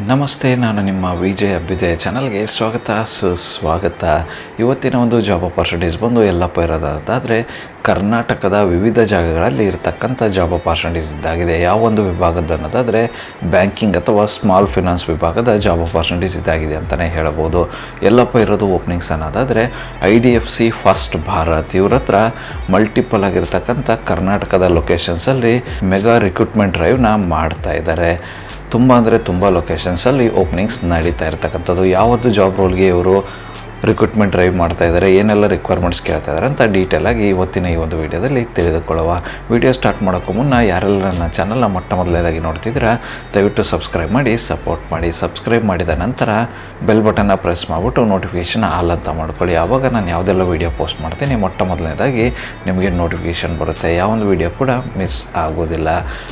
ನಮಸ್ತೆ, ನಾನು ನಿಮ್ಮ ವಿಜಯ್ ಅಭ್ಯುದಯ ಚಾನಲ್ಗೆ ಸ್ವಾಗತ ಸುಸ್ವಾಗತ. ಇವತ್ತಿನ ಒಂದು ಜಾಬ್ ಅಪಾರ್ಚುನಿಟೀಸ್ ಬಂದು ಎಲ್ಲಪ್ಪ ಇರೋದಾದರೆ ಕರ್ನಾಟಕದ ವಿವಿಧ ಜಾಗಗಳಲ್ಲಿ ಇರತಕ್ಕಂಥ ಜಾಬ್ ಅಪಾರ್ಚುನಿಟೀಸ್ ಇದ್ದಾಗಿದೆ. ಯಾವ ಒಂದು ವಿಭಾಗದ ಅನ್ನೋದಾದರೆ ಬ್ಯಾಂಕಿಂಗ್ ಅಥವಾ ಸ್ಮಾಲ್ ಫಿನಾನ್ಸ್ ವಿಭಾಗದ ಜಾಬ್ ಅಪಾರ್ಚುನಿಟೀಸ್ ಇದ್ದಾಗಿದೆ ಅಂತಲೇ ಹೇಳಬಹುದು. ಎಲ್ಲಪ್ಪ ಇರೋದು ಓಪನಿಂಗ್ಸ್ ಅನ್ನೋದಾದರೆ IDFC ಫಸ್ಟ್ ಭಾರತ್ ಇವ್ರ ಹತ್ರ ಮಲ್ಟಿಪಲ್ ಆಗಿರ್ತಕ್ಕಂಥ ಕರ್ನಾಟಕದ ಲೊಕೇಶನ್ಸಲ್ಲಿ ಮೆಗಾ ರಿಕ್ರೂಟ್ಮೆಂಟ್ ಡ್ರೈವ್ನ ಮಾಡ್ತಾ ಇದ್ದಾರೆ. ತುಂಬ ಲೊಕೇಶನ್ಸಲ್ಲಿ ಓಪನಿಂಗ್ಸ್ ನಡೀತಾ ಇರ್ತಕ್ಕಂಥದ್ದು. ಯಾವುದು ಜಾಬ್ ರೋಲ್ಗೆ ಇವರು ರಿಕ್ರೂಟ್ಮೆಂಟ್ ಡ್ರೈವ್ ಮಾಡ್ತಾ ಇದ್ದಾರೆ, ಏನೆಲ್ಲ ರಿಕ್ವೈರ್ಮೆಂಟ್ಸ್ ಕೇಳ್ತಾ ಇದ್ದಾರೆ ಅಂತ ಡೀಟೇಲಾಗಿ ಇವತ್ತಿನ ಈ ಒಂದು ವಿಡಿಯೋದಲ್ಲಿ ತಿಳಿದುಕೊಳ್ಳುವ. ವಿಡಿಯೋ ಸ್ಟಾರ್ಟ್ ಮಾಡೋಕ್ಕೂ ಮುನ್ನ ಯಾರೆಲ್ಲ ನನ್ನ ಚಾನಲ್ನ ಮೊದಲನೇದಾಗಿ ನೋಡ್ತಿದ್ದೀರಾ ದಯವಿಟ್ಟು ಸಬ್ಸ್ಕ್ರೈಬ್ ಮಾಡಿ ಸಪೋರ್ಟ್ ಮಾಡಿ. ಸಬ್ಸ್ಕ್ರೈಬ್ ಮಾಡಿದ ನಂತರ ಬೆಲ್ ಬಟನ್ನ ಪ್ರೆಸ್ ಮಾಡಿಬಿಟ್ಟು ನೋಟಿಫಿಕೇಷನ್ ಆಲ್ ಅಂತ ಮಾಡ್ಕೊಳ್ಳಿ. ಆವಾಗ ನಾನು ಯಾವುದೆಲ್ಲ ವೀಡಿಯೋ ಪೋಸ್ಟ್ ಮಾಡ್ತೀನಿ ಮೊದಲನೇದಾಗಿ ನಿಮಗೆ ನೋಟಿಫಿಕೇಷನ್ ಬರುತ್ತೆ, ಯಾವೊಂದು ವೀಡಿಯೋ ಕೂಡ ಮಿಸ್ ಆಗೋದಿಲ್ಲ.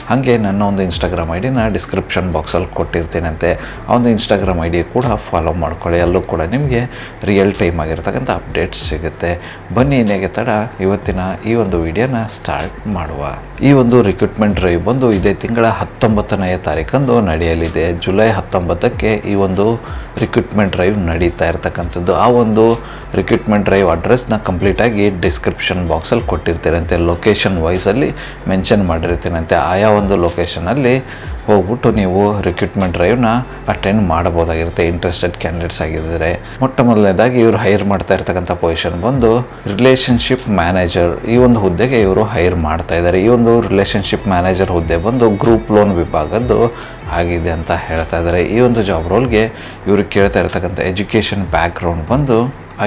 ಹಾಗೆ ನನ್ನ ಒಂದು ಇನ್ಸ್ಟಾಗ್ರಾಮ್ ಐಡಿನ ಡಿಸ್ಕ್ರಿಪ್ಷನ್ ಬಾಕ್ಸಲ್ಲಿ ಕೊಟ್ಟಿರ್ತೀನಂತೆ, ಆ ಒಂದು ಇನ್ಸ್ಟಾಗ್ರಾಮ್ ಐಡಿ ಕೂಡ ಫಾಲೋ ಮಾಡ್ಕೊಳ್ಳಿ. ಅಲ್ಲೂ ಕೂಡ ನಿಮಗೆ ರಿಯಲ್ ಟೈಮ್ ಆಗಿರ್ತಕ್ಕಂಥ ಅಪ್ಡೇಟ್ಸ್ ಸಿಗುತ್ತೆ. ಬನ್ನಿ ಇನ್ನೇಗೆ ತಡ ಇವತ್ತಿನ ಈ ಒಂದು ವಿಡಿಯೋನ ಸ್ಟಾರ್ಟ್ ಮಾಡುವ. ಈ ಒಂದು ರಿಕ್ರೂಟ್ಮೆಂಟ್ ಡ್ರೈವ್ ಬಂದು ಇದೇ ತಿಂಗಳ 19ನೇ ತಾರೀಕಂದು ನಡೆಯಲಿದೆ. ಜುಲೈ 19ಕ್ಕೆ ಈ ಒಂದು ರಿಕ್ರೂಟ್ಮೆಂಟ್ ಡ್ರೈವ್ ನಡೀತಾ ಇರ್ತಕ್ಕಂಥದ್ದು. ಆ ಒಂದು ರಿಕ್ರೂಟ್ಮೆಂಟ್ ಡ್ರೈವ್ ಅಡ್ರೆಸ್ನ ಕಂಪ್ಲೀಟಾಗಿ ಡಿಸ್ಕ್ರಿಪ್ಷನ್ ಬಾಕ್ಸಲ್ಲಿ ಕೊಟ್ಟಿರ್ತೀರಂತೆ, ಲೊಕೇಶನ್ ವೈಸಲ್ಲಿ ಮೆನ್ಷನ್ ಮಾಡಿರ್ತೀನಂತೆ. ಆಯಾ ಒಂದು ಲೊಕೇಶನಲ್ಲಿ ಹೋಗ್ಬಿಟ್ಟು ನೀವು ರಿಕ್ರೂಟ್ಮೆಂಟ್ ಡ್ರೈವ್ನ ಅಟೆಂಡ್ ಮಾಡಬಹುದಾಗಿರುತ್ತೆ ಇಂಟ್ರೆಸ್ಟೆಡ್ ಕ್ಯಾಂಡಿಡೇಟ್ಸ್ ಆಗಿದ್ದರೆ. ಮೊದಲನೇದಾಗಿ ಇವರು ಹೈರ್ ಮಾಡ್ತಾ ಇರ್ತಕ್ಕಂಥ ಪೊಸಿಷನ್ ಬಂದು ರಿಲೇಷನ್ಶಿಪ್ ಮ್ಯಾನೇಜರ್. ಈ ಒಂದು ಹುದ್ದೆಗೆ ಇವರು ಹೈರ್ ಮಾಡ್ತಾ ಇದ್ದಾರೆ. ಈ ಒಂದು ರಿಲೇಷನ್ಶಿಪ್ ಮ್ಯಾನೇಜರ್ ಹುದ್ದೆ ಬಂದು ಗ್ರೂಪ್ ಲೋನ್ ವಿಭಾಗದ್ದು ಆಗಿದೆ ಅಂತ ಹೇಳ್ತಾ ಇದ್ದಾರೆ. ಈ ಒಂದು ಜಾಬ್ ರೋಲ್ಗೆ ಇವರು ಕೇಳ್ತಾ ಇರ್ತಕ್ಕಂಥ ಎಜುಕೇಷನ್ ಬ್ಯಾಕ್ಗ್ರೌಂಡ್ ಬಂದು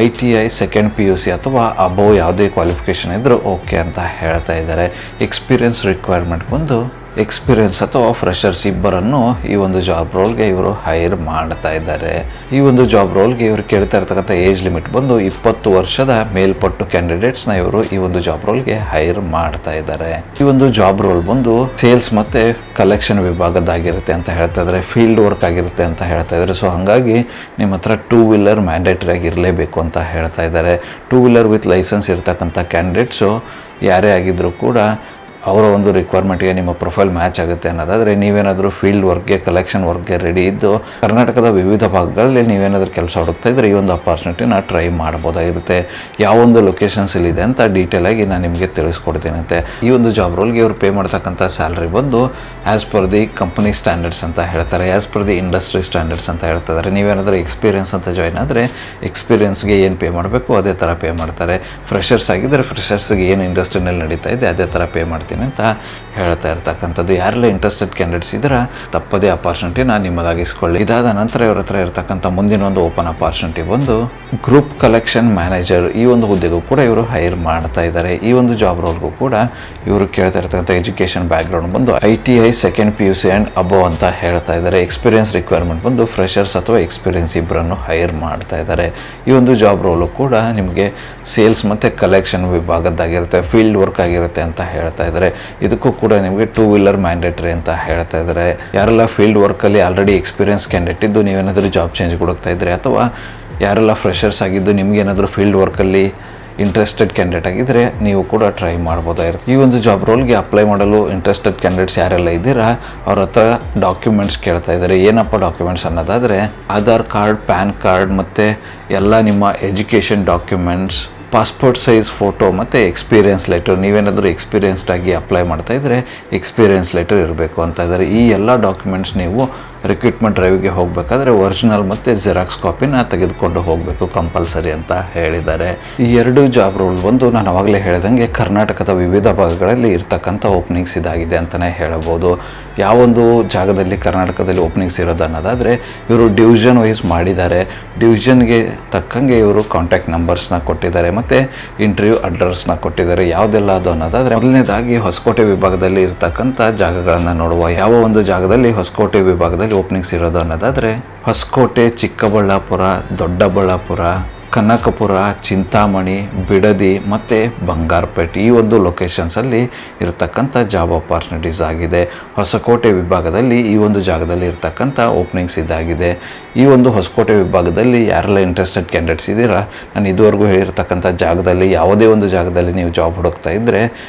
ITI ಸೆಕೆಂಡ್ PUC ಅಥವಾ ಅಬೋವ್ ಯಾವುದೇ ಕ್ವಾಲಿಫಿಕೇಷನ್ ಇದ್ದರೂ ಓಕೆ ಅಂತ ಹೇಳ್ತಾ ಇದ್ದಾರೆ. ಎಕ್ಸ್ಪೀರಿಯನ್ಸ್ ರಿಕ್ವೈರ್ಮೆಂಟ್ ಬಂದು ಎಕ್ಸ್ಪೀರಿಯನ್ಸ್ ಅಥವಾ ಫ್ರೆಷರ್ಸ್ ಇಬ್ಬರನ್ನು ಈ ಒಂದು ಜಾಬ್ ರೋಲ್ಗೆ ಇವರು ಹೈರ್ ಮಾಡ್ತಾ ಇದ್ದಾರೆ. ಈ ಒಂದು ಜಾಬ್ ರೋಲ್ಗೆ ಇವರು ಕೇಳ್ತಾ ಇರ್ತಕ್ಕಂಥ ಏಜ್ ಲಿಮಿಟ್ ಬಂದು 20 ವರ್ಷದ ಮೇಲ್ಪಟ್ಟು ಕ್ಯಾಂಡಿಡೇಟ್ಸ್ನ ಇವರು ಈ ಒಂದು ಜಾಬ್ ರೋಲ್ಗೆ ಹೈರ್ ಮಾಡ್ತಾ ಇದ್ದಾರೆ. ಈ ಒಂದು ಜಾಬ್ ರೋಲ್ ಬಂದು ಸೇಲ್ಸ್ ಮತ್ತು ಕಲೆಕ್ಷನ್ ವಿಭಾಗದಾಗಿರುತ್ತೆ ಅಂತ ಹೇಳ್ತಾ ಇದ್ದಾರೆ, ಫೀಲ್ಡ್ ವರ್ಕ್ ಆಗಿರುತ್ತೆ ಅಂತ ಹೇಳ್ತಾ ಇದ್ದಾರೆ. ಸೊ ಹಾಗಾಗಿ ನಿಮ್ಮ ಹತ್ರ 2 ವೀಲರ್ ಮ್ಯಾಂಡೇಟರಿ ಆಗಿರಲೇಬೇಕು ಅಂತ ಹೇಳ್ತಾ ಇದ್ದಾರೆ. 2 ವೀಲರ್ ವಿತ್ ಲೈಸೆನ್ಸ್ ಇರ್ತಕ್ಕಂಥ ಕ್ಯಾಂಡಿಡೇಟ್ಸು ಯಾರೇ ಆಗಿದ್ದರೂ ಕೂಡ ಅವರ ಒಂದು ರಿಕ್ವೈರ್ಮೆಂಟ್ಗೆ ನಿಮ್ಮ ಪ್ರೊಫೈಲ್ ಮ್ಯಾಚ್ ಆಗುತ್ತೆ ಅನ್ನೋದಾದರೆ ನೀವೇನಾದರೂ ಫೀಲ್ಡ್ ವರ್ಕ್ಗೆ ಕಲೆಕ್ಷನ್ ವರ್ಕ್ಗೆ ರೆಡಿ ಇದ್ದು ಕರ್ನಾಟಕದ ವಿವಿಧ ಭಾಗಗಳಲ್ಲಿ ನೀವೇನಾದರೂ ಕೆಲಸ ಹುಡುಕ್ತಾ ಇದ್ದರೆ ಈ ಒಂದು ಅಪಾರ್ಚುನಿಟಿನ ಟ್ರೈ ಮಾಡ್ಬೋದಾಗಿರುತ್ತೆ. ಯಾವೊಂದು ಲೊಕೇಶನ್ಸಲ್ಲಿದೆ ಅಂತ ಡೀಟೇಲಾಗಿ ನಾನು ನಿಮಗೆ ತಿಳಿಸ್ಕೊಡ್ತೀನಂತೆ. ಈ ಒಂದು ಜಾಬ್ ರೋಲ್ಗೆ ಇವರು ಪೇ ಮಾಡ್ತಕ್ಕಂಥ ಸ್ಯಾಲ್ರಿ ಬಂದು as per the company standards ಅಂತ ಹೇಳ್ತಾರೆ, as per the industry standards ಅಂತ ಹೇಳ್ತಿದ್ದಾರೆ. ನೀವೇನಾದರೂ ಎಕ್ಸ್ಪೀರಿಯನ್ಸ್ ಅಂತ ಜಾಯ್ನ್ ಆದರೆ ಎಕ್ಸ್ಪೀರಿಯನ್ಸ್ಗೆ ಏನು ಪೇ ಮಾಡಬೇಕು ಅದೇ ಥರ ಪೇ ಮಾಡ್ತಾರೆ. ಫ್ರೆಷರ್ಸ್ ಆಗಿದ್ದರೆ ಫ್ರೆಷರ್ಸ್ಗೆ ಏನು ಇಂಡಸ್ಟ್ರಿನಲ್ಲಿ ನಡೀತಾ ಇದೆ ಅದೇ ಥರ ಪೇ ಮಾಡ್ತೀನಿ ಅಂತ ಹೇಳ್ತಾ ಇರ್ತಕ್ಕಂಥದ್ದು. ಯಾರೆಲ್ಲ ಇಂಟ್ರೆಸ್ಟೆಡ್ ಕ್ಯಾಂಡಿಡೇಟ್ಸ್ ಇದ್ರೆ ತಪ್ಪದೇ ಅಪಾರ್ಚುನಿಟಿನ ನಿಮ್ಮದಾಗಿಸ್ಕೊಳ್ಳಿ. ಇದಾದ ನಂತರ ಇವ್ರ ಹತ್ರ ಇರ್ತಕ್ಕಂಥ ಮುಂದಿನ ಒಂದು ಓಪನ್ ಅಪಾರ್ಚುನಿಟಿ ಬಂದು ಗ್ರೂಪ್ ಕಲೆಕ್ಷನ್ ಮ್ಯಾನೇಜರ್. ಈ ಒಂದು ಹುದ್ದೆಗೂ ಕೂಡ ಇವರು ಹೈರ್ ಮಾಡ್ತಾ ಇದ್ದಾರೆ. ಈ ಒಂದು ಜಾಬ್ ರೋಲ್ಗೂ ಕೂಡ ಇವರು ಕೇಳ್ತಾ ಇರ್ತಕ್ಕಂಥ ಎಜುಕೇಷನ್ ಬ್ಯಾಕ್ಗ್ರೌಂಡ್ ಬಂದು ITI second PUC and above ಅಂತ ಹೇಳ್ತಾ ಇದ್ದಾರೆ. ಎಕ್ಸ್ಪೀರಿಯನ್ಸ್ ರಿಕ್ವೈರ್ಮೆಂಟ್ ಬಂದು ಫ್ರೆಷರ್ಸ್ ಅಥವಾ ಎಕ್ಸ್ಪೀರಿಯನ್ಸ್ ಇಬ್ಬರನ್ನು ಹೈರ್ ಮಾಡ್ತಾ ಇದ್ದಾರೆ. ಈ ಒಂದು ಜಾಬ್ ರೋಲು ಕೂಡ ನಿಮಗೆ ಸೇಲ್ಸ್ ಮತ್ತು ಕಲೆಕ್ಷನ್ ವಿಭಾಗದ್ದಾಗಿರುತ್ತೆ, ಫೀಲ್ಡ್ ವರ್ಕ್ ಆಗಿರುತ್ತೆ ಅಂತ ಹೇಳ್ತಾ ಇದ್ದಾರೆ. ಇದಕ್ಕೂ ಕೂಡ ನಿಮಗೆ 2 ವೀಲರ್ ಮ್ಯಾಂಡೇಟರಿ ಅಂತ ಹೇಳ್ತಾ ಇದ್ದಾರೆ. ಯಾರೆಲ್ಲ ಫೀಲ್ಡ್ ವರ್ಕಲ್ಲಿ ಆಲ್ರೆಡಿ ಎಕ್ಸ್ಪೀರಿಯನ್ಸ್ ಕ್ಯಾಂಡಿಡೇಟ್ ಇದ್ದು ನೀವೇನಾದರೂ ಜಾಬ್ ಚೇಂಜ್ ಕೊಡ್ತಾ ಇದ್ದರೆ ಅಥವಾ ಯಾರೆಲ್ಲ ಫ್ರೆಷರ್ಸ್ ಆಗಿದ್ದು ನಿಮಗೇನಾದರೂ ಫೀಲ್ಡ್ ವರ್ಕಲ್ಲಿ ಇಂಟ್ರೆಸ್ಟೆಡ್ ಕ್ಯಾಂಡಿಡೇಟ್ ಆಗಿದ್ದರೆ ನೀವು ಕೂಡ ಟ್ರೈ ಮಾಡ್ಬೋದಾಗಿರುತ್ತೆ. ಈ ಒಂದು ಜಾಬ್ ರೋಲ್ಗೆ ಅಪ್ಲೈ ಮಾಡಲು ಇಂಟ್ರೆಸ್ಟೆಡ್ ಕ್ಯಾಂಡಿಡೇಟ್ಸ್ ಯಾರೆಲ್ಲ ಇದ್ದೀರಾ ಅವ್ರ ಹತ್ರ ಡಾಕ್ಯುಮೆಂಟ್ಸ್ ಕೇಳ್ತಾ ಇದ್ದಾರೆ. ಏನಪ್ಪ ಡಾಕ್ಯುಮೆಂಟ್ಸ್ ಅನ್ನೋದಾದರೆ ಆಧಾರ್ ಕಾರ್ಡ್, ಪ್ಯಾನ್ ಕಾರ್ಡ್ ಮತ್ತು ಎಲ್ಲ ನಿಮ್ಮ education documents, passport size photo ಮತ್ತು ಎಕ್ಸ್ಪೀರಿಯನ್ಸ್ ಲೆಟರ್. ನೀವೇನಾದರೂ ಎಕ್ಸ್ಪೀರಿಯನ್ಸ್ಡ್ ಆಗಿ ಅಪ್ಲೈ ಮಾಡ್ತಾ ಇದ್ದರೆ ಎಕ್ಸ್ಪೀರಿಯನ್ಸ್ ಲೆಟರ್ ಇರಬೇಕು ಅಂತ ಇದ್ದಾರೆ. ಈ ಎಲ್ಲ ಡಾಕ್ಯುಮೆಂಟ್ಸ್ ನೀವು ರಿಕ್ರೂಟ್ಮೆಂಟ್ ಡ್ರೈವ್ಗೆ ಹೋಗಬೇಕಾದ್ರೆ ಒರಿಜಿನಲ್ ಮತ್ತು ಜೆರಾಕ್ಸ್ ಕಾಪಿನ ತೆಗೆದುಕೊಂಡು ಹೋಗಬೇಕು ಕಂಪಲ್ಸರಿ ಅಂತ ಹೇಳಿದ್ದಾರೆ. ಈ 2 ಜಾಬ್ ರೋಲ್ ಬಂದು ನಾನು ಆವಾಗಲೇ ಹೇಳಿದಂಗೆ ಕರ್ನಾಟಕದ ವಿವಿಧ ಭಾಗಗಳಲ್ಲಿ ಇರ್ತಕ್ಕಂಥ ಓಪನಿಂಗ್ಸ್ ಇದಾಗಿದೆ ಅಂತಲೇ ಹೇಳಬಹುದು. ಯಾವೊಂದು ಜಾಗದಲ್ಲಿ ಕರ್ನಾಟಕದಲ್ಲಿ ಓಪನಿಂಗ್ಸ್ ಇರೋದು ಅನ್ನೋದಾದರೆ ಇವರು ಡಿವಿಷನ್ ವೈಸ್ ಮಾಡಿದ್ದಾರೆ. ಡಿವಿಷನ್ಗೆ ತಕ್ಕಂಗೆ ಇವರು ಕಾಂಟ್ಯಾಕ್ಟ್ ನಂಬರ್ಸ್ನ ಕೊಟ್ಟಿದ್ದಾರೆ ಮತ್ತು ಇಂಟರ್ವ್ಯೂ ಅಡ್ರೆಸ್ನ ಕೊಟ್ಟಿದ್ದಾರೆ. ಯಾವುದೆಲ್ಲ ಅದು ಅನ್ನೋದಾದರೆ ಮೊದಲನೇದಾಗಿ ಹೊಸಕೋಟೆ ವಿಭಾಗದಲ್ಲಿ ಇರ್ತಕ್ಕಂಥ ಜಾಗಗಳನ್ನು ನೋಡುವ. ಯಾವ ಒಂದು ಜಾಗದಲ್ಲಿ ಹೊಸಕೋಟೆ ವಿಭಾಗದಲ್ಲಿ ಓಪನಿಂಗ್ಸ್ ಇರೋದು ಅನ್ನೋದಾದರೆ ಹೊಸಕೋಟೆ, ಚಿಕ್ಕಬಳ್ಳಾಪುರ, ದೊಡ್ಡಬಳ್ಳಾಪುರ, ಕನಕಪುರ, ಚಿಂತಾಮಣಿ, ಬಿಡದಿ ಮತ್ತು ಬಂಗಾರಪೇಟೆ ಈ ಒಂದು ಲೊಕೇಶನ್ಸಲ್ಲಿ ಇರತಕ್ಕಂಥ ಜಾಬ್ ಆಪರ್ಚುನಿಟೀಸ್ ಆಗಿದೆ. ಹೊಸಕೋಟೆ ವಿಭಾಗದಲ್ಲಿ ಈ ಒಂದು ಜಾಗದಲ್ಲಿ ಇರತಕ್ಕಂಥ ಓಪನಿಂಗ್ಸ್ ಇದಾಗಿದೆ. ಈ ಒಂದು ಹೊಸಕೋಟೆ ವಿಭಾಗದಲ್ಲಿ ಯಾರೆಲ್ಲ ಇಂಟ್ರೆಸ್ಟೆಡ್ ಕ್ಯಾಂಡಿಡೇಟ್ಸ್ ಇದ್ದೀರಾ, ನಾನು ಇದುವರೆಗೂ ಹೇಳಿರ್ತಕ್ಕಂಥ ಜಾಗದಲ್ಲಿ ಯಾವುದೇ ಒಂದು ಜಾಗದಲ್ಲಿ ನೀವು ಜಾಬ್ ಹುಡುಕ್ತಾ ಇದ್ದರೆ,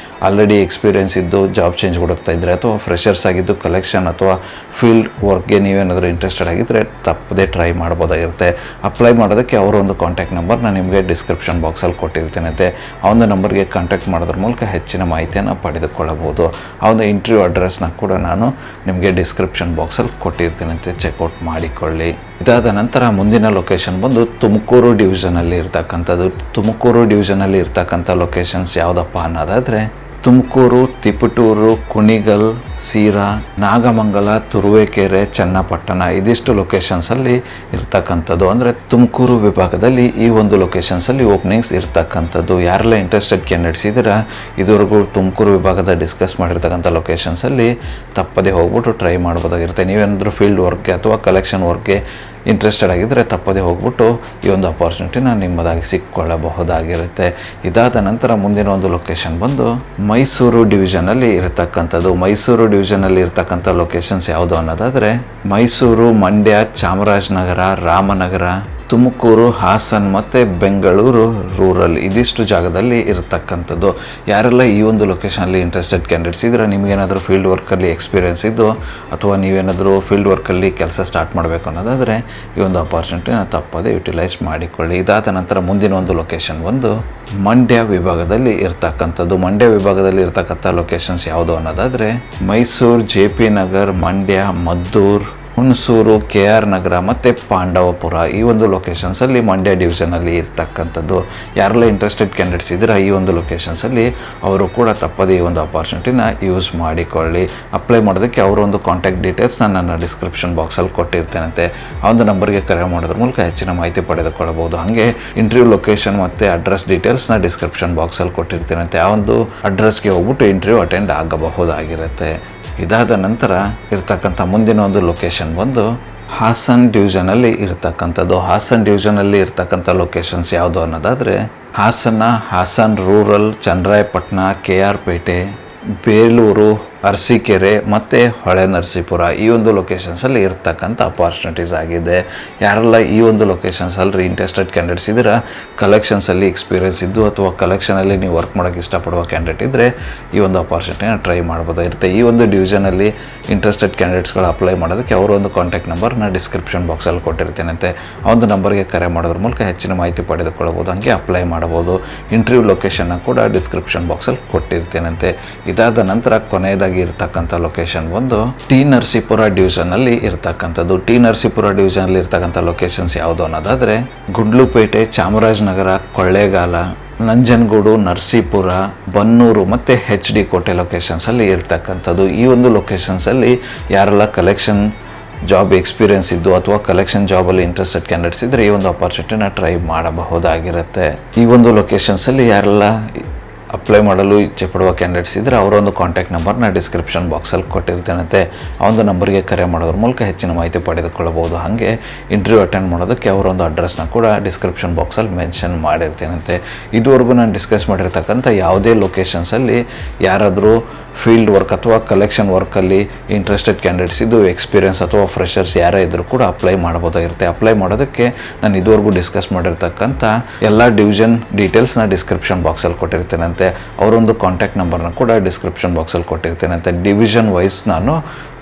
ಆಲ್ರೆಡಿ ಎಕ್ಸ್ಪೀರಿಯೆನ್ಸ್ ಇದ್ದು ಜಾಬ್ ಚೇಂಜ್ ಹುಡುಕ್ತಾ ಇದ್ದರೆ, ಅಥವಾ ಫ್ರೆಷರ್ಸ್ ಆಗಿದ್ದು ಕಲೆಕ್ಷನ್ ಅಥವಾ ಫೀಲ್ಡ್ ವರ್ಕ್ಗೆ ನೀವೇನಾದರೂ ಇಂಟ್ರೆಸ್ಟೆಡ್ ಆಗಿದ್ದರೆ ತಪ್ಪದೇ ಟ್ರೈ ಮಾಡ್ಬೋದಾಗಿರುತ್ತೆ. ಅಪ್ಲೈ ಮಾಡೋದಕ್ಕೆ ಅವರ ಒಂದು ಕಾಂಟ್ಯಾಕ್ಟ್ ನಂಬರ್ ನಾನು ನಿಮಗೆ ಡಿಸ್ಕ್ರಿಪ್ಷನ್ ಬಾಕ್ಸಲ್ಲಿ ಕೊಟ್ಟಿರ್ತೀನಂತೆ. ಆ ಒಂದು ನಂಬರ್ಗೆ ಕಾಂಟ್ಯಾಕ್ಟ್ ಮಾಡೋದ್ರ ಮೂಲಕ ಹೆಚ್ಚಿನ ಮಾಹಿತಿಯನ್ನು ಪಡೆದುಕೊಳ್ಳಬಹುದು. ಆ ಒಂದು ಇಂಟರ್ವ್ಯೂ ಅಡ್ರೆಸ್ನ ಕೂಡ ನಾನು ನಿಮಗೆ ಡಿಸ್ಕ್ರಿಪ್ಷನ್ ಬಾಕ್ಸಲ್ಲಿ ಕೊಟ್ಟಿರ್ತೀನಂತೆ, ಚೆಕ್ಔಟ್ ಮಾಡಿಕೊಳ್ಳಿ. ಇದಾದ ನಂತರ ಮುಂದಿನ ಲೊಕೇಶನ್ ಬಂದು ತುಮಕೂರು ಡಿವಿಷನಲ್ಲಿ ಇರ್ತಕ್ಕಂಥದ್ದು. ತುಮಕೂರು ಡಿವಿಷನಲ್ಲಿ ಇರ್ತಕ್ಕಂಥ ಲೊಕೇಶನ್ಸ್ ಯಾವುದಪ್ಪ ಅನ್ನೋದಾದರೆ ತುಮಕೂರು, ತಿಪಟೂರು, ಕುಣಿಗಲ್, ಸೀರಾ, ನಾಗಮಂಗಲ, ತುರುವೇಕೆರೆ, ಚನ್ನಪಟ್ಟಣ ಇದಿಷ್ಟು ಲೊಕೇಶನ್ಸಲ್ಲಿ ಇರ್ತಕ್ಕಂಥದ್ದು. ಅಂದರೆ ತುಮಕೂರು ವಿಭಾಗದಲ್ಲಿ ಈ ಒಂದು ಲೊಕೇಶನ್ಸಲ್ಲಿ ಓಪನಿಂಗ್ಸ್ ಇರ್ತಕ್ಕಂಥದ್ದು. ಯಾರೆಲ್ಲ ಇಂಟ್ರೆಸ್ಟೆಡ್ ಕ್ಯಾಂಡಿಡೇಟ್ಸ್ ಇದ್ದೀರಾ, ಇದುವರೆಗೂ ತುಮಕೂರು ವಿಭಾಗದ ಡಿಸ್ಕಸ್ ಮಾಡಿರ್ತಕ್ಕಂಥ ಲೊಕೇಶನ್ಸಲ್ಲಿ ತಪ್ಪದೇ ಹೋಗ್ಬಿಟ್ಟು ಟ್ರೈ ಮಾಡ್ಬೋದಾಗಿರುತ್ತೆ. ನೀವೇನಾದರೂ ಫೀಲ್ಡ್ ವರ್ಕ್ಗೆ ಅಥವಾ ಕಲೆಕ್ಷನ್ ವರ್ಕ್ಗೆ ಇಂಟ್ರೆಸ್ಟೆಡ್ ಆಗಿದ್ದರೆ ತಪ್ಪದೇ ಹೋಗ್ಬಿಟ್ಟು ಈ ಒಂದು ಅಪಾರ್ಚುನಿಟಿನ ನಿಮ್ಮದಾಗಿ ಸಿಕ್ಕೊಳ್ಳಬಹುದಾಗಿರುತ್ತೆ. ಇದಾದ ನಂತರ ಮುಂದಿನ ಒಂದು ಲೊಕೇಶನ್ ಬಂದು ಮೈಸೂರು ಡಿವಿಷನಲ್ಲಿ ಇರತಕ್ಕಂಥದ್ದು. ಮೈಸೂರು ಡಿವಿಷನಲ್ಲಿ ಇರ್ತಕ್ಕಂಥ ಲೊಕೇಶನ್ಸ್ ಯಾವುದು ಅನ್ನೋದಾದರೆ ಮೈಸೂರು, ಮಂಡ್ಯ, ಚಾಮರಾಜನಗರ, ರಾಮನಗರ, ತುಮಕೂರು, ಹಾಸನ್ ಮತ್ತು ಬೆಂಗಳೂರು ರೂರಲ್ ಇದಿಷ್ಟು ಜಾಗದಲ್ಲಿ ಇರತಕ್ಕಂಥದ್ದು. ಯಾರೆಲ್ಲ ಈ ಒಂದು ಲೊಕೇಶನಲ್ಲಿ ಇಂಟ್ರೆಸ್ಟೆಡ್ ಕ್ಯಾಂಡಿಡೇಟ್ಸ್ ಇದ್ದರೆ, ನಿಮಗೇನಾದರೂ ಫೀಲ್ಡ್ ವರ್ಕಲ್ಲಿ ಎಕ್ಸ್ಪೀರಿಯೆನ್ಸ್ ಇದ್ದು ಅಥವಾ ನೀವೇನಾದರೂ ಫೀಲ್ಡ್ ವರ್ಕಲ್ಲಿ ಕೆಲಸ ಸ್ಟಾರ್ಟ್ ಮಾಡಬೇಕು ಅನ್ನೋದಾದರೆ ಈ ಒಂದು ಅಪಾರ್ಚುನಿಟಿನ ತಪ್ಪದೇ ಯುಟಿಲೈಸ್ ಮಾಡಿಕೊಳ್ಳಿ. ಇದಾದ ನಂತರ ಮುಂದಿನ ಒಂದು ಲೊಕೇಶನ್ ಒಂದು ಮಂಡ್ಯ ವಿಭಾಗದಲ್ಲಿ ಇರ್ತಕ್ಕಂಥದ್ದು. ಮಂಡ್ಯ ವಿಭಾಗದಲ್ಲಿ ಇರ್ತಕ್ಕಂಥ ಲೊಕೇಶನ್ಸ್ ಯಾವುದು ಅನ್ನೋದಾದರೆ ಮೈಸೂರು, JP ನಗರ್, ಮಂಡ್ಯ, ಮದ್ದೂರು, ಹುಣಸೂರು, KR ನಗರ ಮತ್ತು ಪಾಂಡವಪುರ ಈ ಒಂದು ಲೊಕೇಶನ್ಸಲ್ಲಿ ಮಂಡ್ಯ ಡಿವಿಷನಲ್ಲಿ ಇರ್ತಕ್ಕಂಥದ್ದು. ಯಾರೆಲ್ಲ ಇಂಟ್ರೆಸ್ಟೆಡ್ ಕ್ಯಾಂಡಿಡೇಟ್ಸ್ ಇದ್ದರೆ ಈ ಒಂದು ಲೊಕೇಶನ್ಸಲ್ಲಿ ಅವರು ಕೂಡ ತಪ್ಪದೇ ಈ ಒಂದು ಅಪಾರ್ಚುನಿಟಿನ ಯೂಸ್ ಮಾಡಿಕೊಳ್ಳಿ. ಅಪ್ಲೈ ಮಾಡೋದಕ್ಕೆ ಅವರ ಒಂದು ಕಾಂಟ್ಯಾಕ್ಟ್ ಡೀಟೇಲ್ಸ್ನ ನನ್ನ ಡಿಸ್ಕ್ರಿಪ್ಷನ್ ಬಾಕ್ಸಲ್ಲಿ ಕೊಟ್ಟಿರ್ತೇನಂತೆ. ಆ ಒಂದು ನಂಬರ್ಗೆ ಕರೆ ಮಾಡೋದ್ರ ಮೂಲಕ ಹೆಚ್ಚಿನ ಮಾಹಿತಿ ಪಡೆದುಕೊಳ್ಳಬಹುದು. ಹಾಗೆ ಇಂಟರ್ವ್ಯೂ ಲೊಕೇಶನ್ ಮತ್ತು ಅಡ್ರೆಸ್ ಡೀಟೇಲ್ಸ್ನ ಡಿಸ್ಕ್ರಿಪ್ಷನ್ ಬಾಕ್ಸಲ್ಲಿ ಕೊಟ್ಟಿರ್ತೇನಂತೆ. ಆ ಒಂದು ಅಡ್ರೆಸ್ಗೆ ಹೋಗ್ಬಿಟ್ಟು ಇಂಟರ್ವ್ಯೂ ಅಟೆಂಡ್ ಆಗಬಹುದಾಗಿರುತ್ತೆ. ಇದಾದ ನಂತರ ಇರ್ತಕ್ಕಂಥ ಮುಂದಿನ ಒಂದು ಲೊಕೇಶನ್ ಬಂದು ಹಾಸನ್ ಡಿವಿಷನಲ್ಲಿ ಇರ್ತಕ್ಕಂಥದ್ದು. ಹಾಸನ್ ಡಿವಿಷನಲ್ಲಿ ಇರ್ತಕ್ಕಂಥ ಲೊಕೇಶನ್ಸ್ ಯಾವುದು ಅನ್ನೋದಾದರೆ ಹಾಸನ್ ರೂರಲ್, ಚನ್ನರಾಯಪಟ್ಟಣ, KR ಪೇಟೆ, ಬೇಲೂರು, ಅರಸೀಕೆರೆ ಮತ್ತು ಹೊಳೆ ನರಸೀಪುರ ಈ ಒಂದು ಲೊಕೇಶನ್ಸಲ್ಲಿ ಇರ್ತಕ್ಕಂಥ ಅಪಾರ್ಚುನಿಟೀಸ್ ಆಗಿದೆ. ಯಾರೆಲ್ಲ ಈ ಒಂದು ಲೊಕೇಶನ್ಸಲ್ಲಿ ಇಂಟ್ರೆಸ್ಟೆಡ್ ಕ್ಯಾಂಡಿಡೇಟ್ಸ್ ಇದ್ದೀರಾ, ಕಲೆಕ್ಷನ್ಸಲ್ಲಿ ಎಕ್ಸ್ಪೀರಿಯೆನ್ಸ್ ಇದ್ದು ಅಥವಾ ಕಲೆಕ್ಷನಲ್ಲಿ ನೀವು ವರ್ಕ್ ಮಾಡೋಕ್ಕೆ ಇಷ್ಟಪಡುವ ಕ್ಯಾಂಡಿಡೇಟ್ ಇದ್ದರೆ ಈ ಒಂದು ಅಪಾರ್ಚುನಿಟಿನ ಟ್ರೈ ಮಾಡ್ಬೋದಾಗಿರುತ್ತೆ. ಈ ಒಂದು ಡಿವಿಷನಲ್ಲಿ ಇಂಟ್ರೆಸ್ಟೆಡ್ ಕ್ಯಾಂಡಿಡೇಟ್ಸ್ಗಳು ಅಪ್ಲೈ ಮಾಡೋದಕ್ಕೆ ಅವರ ಒಂದು ಕಾಂಟ್ಯಾಕ್ಟ್ ನಂಬರ್ನ ಡಿಸ್ಕ್ರಿಪ್ಷನ್ ಬಾಕ್ಸಲ್ಲಿ ಕೊಟ್ಟಿರ್ತೇನಂತೆ. ಆ ಒಂದು ನಂಬರ್ಗೆ ಕರೆ ಮಾಡೋದ್ರ ಮೂಲಕ ಹೆಚ್ಚಿನ ಮಾಹಿತಿ ಪಡೆದುಕೊಳ್ಳಬಹುದು. ಹಾಗೆ ಅಪ್ಲೈ ಮಾಡಬಹುದು. ಇಂಟರ್ವ್ಯೂ ಲೊಕೇಶನ್ನ ಕೂಡ ಡಿಸ್ಕ್ರಿಪ್ಷನ್ ಬಾಕ್ಸಲ್ಲಿ ಕೊಟ್ಟಿರ್ತೇನಂತೆ. ಇದಾದ ನಂತರ ಕೊನೆಯದಾಗಿ ಇರ್ತಕ್ಕಂಥ ಲೊಕೇಶನ್ ಒಂದು ಟಿ ನರಸೀಪುರ ಡಿವಿಷನಲ್ಲಿ ಇರ್ತಕ್ಕಂಥದ್ದು. ಟಿ ನರಸೀಪುರ ಡಿವಿಷನಲ್ಲಿ ಇರ್ತಕ್ಕಂಥ ಲೊಕೇಶನ್ಸ್ ಯಾವುದು ಅನ್ನೋದಾದರೆ ಗುಂಡ್ಲುಪೇಟೆ, ಚಾಮರಾಜನಗರ, ಕೊಳ್ಳೇಗಾಲ, ನಂಜನಗೂಡು, ನರಸೀಪುರ, ಬನ್ನೂರು ಮತ್ತು HD ಕೋಟೆ ಲೊಕೇಶನ್ಸಲ್ಲಿ ಇರ್ತಕ್ಕಂಥದ್ದು. ಈ ಒಂದು ಲೊಕೇಶನ್ಸಲ್ಲಿ ಯಾರೆಲ್ಲ ಕಲೆಕ್ಷನ್ ಜಾಬ್ ಎಕ್ಸ್ಪೀರಿಯೆನ್ಸ್ ಇದ್ದು ಅಥವಾ ಕಲೆಕ್ಷನ್ ಜಾಬಲ್ಲಿ ಇಂಟ್ರೆಸ್ಟೆಡ್ ಕ್ಯಾಂಡಿಡೇಟ್ಸ್ ಇದ್ದರೆ ಈ ಒಂದು ಅಪಾರ್ಚುನಿಟಿನ ಟ್ರೈ ಮಾಡಬಹುದಾಗಿರುತ್ತೆ. ಈ ಒಂದು ಲೊಕೇಶನ್ಸಲ್ಲಿ ಯಾರೆಲ್ಲ ಅಪ್ಲೈ ಮಾಡಲು ಇಚ್ಛೆ ಪಡುವ ಕ್ಯಾಂಡಿಡೇಟ್ಸ್ ಇದ್ದರೆ ಅವರ ಒಂದು ಕಾಂಟ್ಯಾಕ್ಟ್ ನಂಬರ್ನ ಡಿಸ್ಕ್ರಿಪ್ಷನ್ ಬಾಕ್ಸಲ್ಲಿ ಕೊಟ್ಟಿರ್ತೇನಂತೆ. ಆ ಒಂದು ನಂಬರ್ಗೆ ಕರೆ ಮಾಡೋದ್ರ ಮೂಲಕ ಹೆಚ್ಚಿನ ಮಾಹಿತಿ ಪಡೆದುಕೊಳ್ಳಬಹುದು. ಹಾಗೆ ಇಂಟರ್ವ್ಯೂ ಅಟೆಂಡ್ ಮಾಡೋದಕ್ಕೆ ಅವರೊಂದು ಅಡ್ರೆಸ್ನ ಕೂಡ ಡಿಸ್ಕ್ರಿಪ್ಷನ್ ಬಾಕ್ಸಲ್ಲಿ ಮೆನ್ಷನ್ ಮಾಡಿರ್ತೇನಂತೆ. ಇದುವರೆಗೂ ನಾನು ಡಿಸ್ಕಸ್ ಮಾಡಿರ್ತಕ್ಕಂಥ ಯಾವುದೇ ಲೊಕೇಶನ್ಸಲ್ಲಿ ಯಾರಾದರೂ ಫೀಲ್ಡ್ ವರ್ಕ್ ಅಥವಾ ಕಲೆಕ್ಷನ್ ವರ್ಕಲ್ಲಿ ಇಂಟ್ರೆಸ್ಟೆಡ್ ಕ್ಯಾಂಡಿಡೇಟ್ಸ್ ಇದ್ದು ಎಕ್ಸ್ಪೀರಿಯೆನ್ಸ್ ಅಥವಾ ಫ್ರೆಷರ್ಸ್ ಯಾರೇ ಇದ್ದರೂ ಕೂಡ ಅಪ್ಲೈ ಮಾಡ್ಬೋದಾಗಿರುತ್ತೆ. ಅಪ್ಲೈ ಮಾಡೋದಕ್ಕೆ ನಾನು ಇದುವರೆಗೂ ಡಿಸ್ಕಸ್ ಮಾಡಿರ್ತಕ್ಕಂಥ ಎಲ್ಲ ಡಿವಿಷನ್ ಡೀಟೇಲ್ಸ್ನ ಡಿಸ್ಕ್ರಿಪ್ಷನ್ ಬಾಕ್ಸಲ್ಲಿ ಕೊಟ್ಟಿರ್ತೇನಂತೆ. ಅವರೊಂದು ಕಾಂಟ್ಯಾಕ್ಟ್ ನಂಬರ್ನ ಕೂಡ ಡಿಸ್ಕ್ರಿಪ್ಷನ್ ಬಾಕ್ಸಲ್ಲಿ ಕೊಟ್ಟಿರ್ತೇನಂತೆ. ಡಿವಿಷನ್ ವೈಸ್ ನಾನು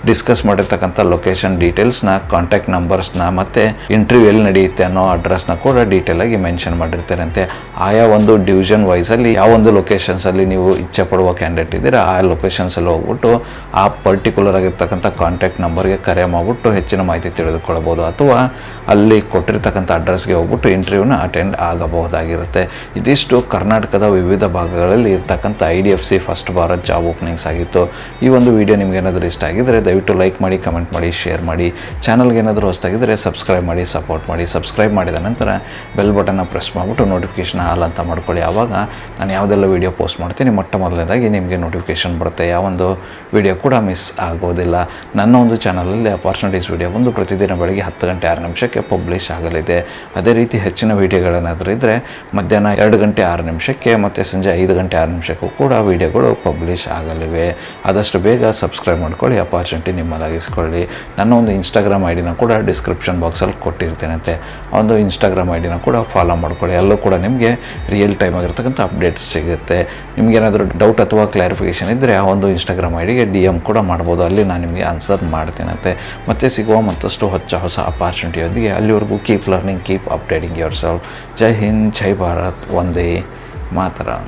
ಡಿಸ್ಕಸ್ ಮಾಡಿರ್ತಕ್ಕಂಥ ಲೊಕೇಶನ್ ಡೀಟೇಲ್ಸ್ನ, ಕಾಂಟ್ಯಾಕ್ಟ್ ನಂಬರ್ಸ್ನ ಮತ್ತು ಇಂಟರ್ವ್ಯೂ ಎಲ್ಲಿ ನಡೆಯುತ್ತೆ ಅನ್ನೋ ಅಡ್ರೆಸ್ನ ಕೂಡ ಡೀಟೇಲಾಗಿ ಮೆನ್ಷನ್ ಮಾಡಿರ್ತೇನಂತೆ. ಆಯಾ ಒಂದು ಡಿವಿಷನ್ ವೈಸಲ್ಲಿ ಯಾವ ಒಂದು ಲೊಕೇಶನ್ಸಲ್ಲಿ ನೀವು ಇಚ್ಛೆ ಪಡುವ ಕ್ಯಾಂಡಿಡೇಟ್ ಇದ್ದೀರಾ ಆ ಲೊಕೇಶನ್ಸಲ್ಲಿ ಹೋಗ್ಬಿಟ್ಟು ಆ ಪರ್ಟಿಕ್ಯುಲರ್ ಆಗಿರ್ತಕ್ಕಂಥ ಕಾಂಟ್ಯಾಕ್ಟ್ ನಂಬರ್ಗೆ ಕರೆ ಮಾಡಿಬಿಟ್ಟು ಹೆಚ್ಚಿನ ಮಾಹಿತಿ ತಿಳಿದುಕೊಳ್ಬೋದು, ಅಥವಾ ಅಲ್ಲಿ ಕೊಟ್ಟಿರ್ತಕ್ಕಂಥ ಅಡ್ರೆಸ್ಗೆ ಹೋಗ್ಬಿಟ್ಟು ಇಂಟರ್ವ್ಯೂನ ಅಟೆಂಡ್ ಆಗಬಹುದಾಗಿರುತ್ತೆ. ಇದಿಷ್ಟು ಕರ್ನಾಟಕದ ವಿವಿಧ ಭಾಗಗಳಲ್ಲಿ ಇರ್ತಕ್ಕಂಥ IDFC first Bharat job openings ಆಗಿತ್ತು. ಈ ಒಂದು ವಿಡಿಯೋ ನಿಮ್ಗೆ ಏನಾದರೂ ಇಷ್ಟ ಆಗಿದ್ದರೆ ದಯವಿಟ್ಟು ಲೈಕ್ ಮಾಡಿ, ಕಮೆಂಟ್ ಮಾಡಿ, ಶೇರ್ ಮಾಡಿ. ಚಾನಲ್ಗೆ ಏನಾದರೂ ಹೊಸದಾಗಿದ್ದರೆ ಸಬ್ಸ್ಕ್ರೈಬ್ ಮಾಡಿ, ಸಪೋರ್ಟ್ ಮಾಡಿ. ಸಬ್ಸ್ಕ್ರೈಬ್ ಮಾಡಿದ ನಂತರ ಬೆಲ್ ಬಟನ್ನ ಪ್ರೆಸ್ ಮಾಡಿಬಿಟ್ಟು ನೋಟಿಫಿಕೇಷನ್ ಆಲ್ ಅಂತ ಮಾಡ್ಕೊಳ್ಳಿ. ಆವಾಗ ನಾನು ಯಾವುದೆಲ್ಲ ವೀಡಿಯೋ ಪೋಸ್ಟ್ ಮಾಡ್ತೀನಿ ಮೊಟ್ಟ ಮೊದಲನೇದಾಗಿ ನಿಮಗೆ ನೋಟಿಫಿಕೇಷನ್ ಬರುತ್ತೆ. ಯಾವೊಂದು ವೀಡಿಯೋ ಕೂಡ ಮಿಸ್ ಆಗೋದಿಲ್ಲ. ನನ್ನ ಒಂದು ಚಾನಲಲ್ಲಿ ಅಪಾರ್ಚುನಿಟೀಸ್ ವೀಡಿಯೋ ಒಂದು ಪ್ರತಿದಿನ ಬೆಳಗ್ಗೆ 10 ಗಂಟೆ 6 ನಿಮಿಷಕ್ಕೆ ಪಬ್ಲಿಷ್ ಆಗಲಿದೆ. ಅದೇ ರೀತಿ ಹೆಚ್ಚಿನ ವೀಡಿಯೋಗಳೇನಾದರೂ ಇದ್ದರೆ ಮಧ್ಯಾಹ್ನ 2 ಗಂಟೆ 6 ನಿಮಿಷಕ್ಕೆ ಮತ್ತು ಸಂಜೆ 5 ಗಂಟೆ 6 ನಿಮಿಷಕ್ಕೂ ಕೂಡ ವೀಡಿಯೋಗಳು ಪಬ್ಲಿಷ್ ಆಗಲಿವೆ. ಆದಷ್ಟು ಬೇಗ ಸಬ್ಸ್ಕ್ರೈಬ್ ಮಾಡ್ಕೊಳ್ಳಿ, ಅಪಾರ್ಚುನಿಟಿ ನಿಮ್ಮದಾಗಿಸ್ಕೊಳ್ಳಿ. ನನ್ನ ಒಂದು ಇನ್ಸ್ಟಾಗ್ರಾಮ್ ಐಡಿನ ಕೂಡ ಡಿಸ್ಕ್ರಿಪ್ಷನ್ ಬಾಕ್ಸಲ್ಲಿ ಕೊಟ್ಟಿರ್ತೇನಂತೆ. ಒಂದು ಇನ್ಸ್ಟಾಗ್ರಾಮ್ ಐಡಿನ ಕೂಡ ಫಾಲೋ ಮಾಡ್ಕೊಳ್ಳಿ. ಅಲ್ಲೂ ಕೂಡ ನಿಮಗೆ ರಿಯಲ್ ಟೈಮ್ ಆಗಿರ್ತಕ್ಕಂಥ ಅಪ್ಡೇಟ್ಸ್ ಸಿಗುತ್ತೆ. ನಿಮಗೇನಾದರೂ ಡೌಟ್ ಅಥವಾ ಕ್ಲಾರಿಫಿಕೇಷನ್ ಇದ್ದರೆ ಆ ಒಂದು ಇನ್ಸ್ಟಾಗ್ರಾಮ್ ಐಡಿಗೆ DM ಕೂಡ ಮಾಡ್ಬೋದು. ಅಲ್ಲಿ ನಾನು ನಿಮಗೆ ಆನ್ಸರ್ ಮಾಡ್ತೀನಂತೆ. ಮತ್ತೆ ಸಿಗುವ ಮತ್ತಷ್ಟು ಹೊಸ ಅಪಾರ್ಚುನಿಟಿಯೊಂದಿಗೆ. ಅಲ್ಲಿವರೆಗೂ keep learning, keep updating yourself. ಜೈ ಹಿಂದ್, ಜೈ ಭಾರತ್, ವಂದೇ ಮಾತರಂ.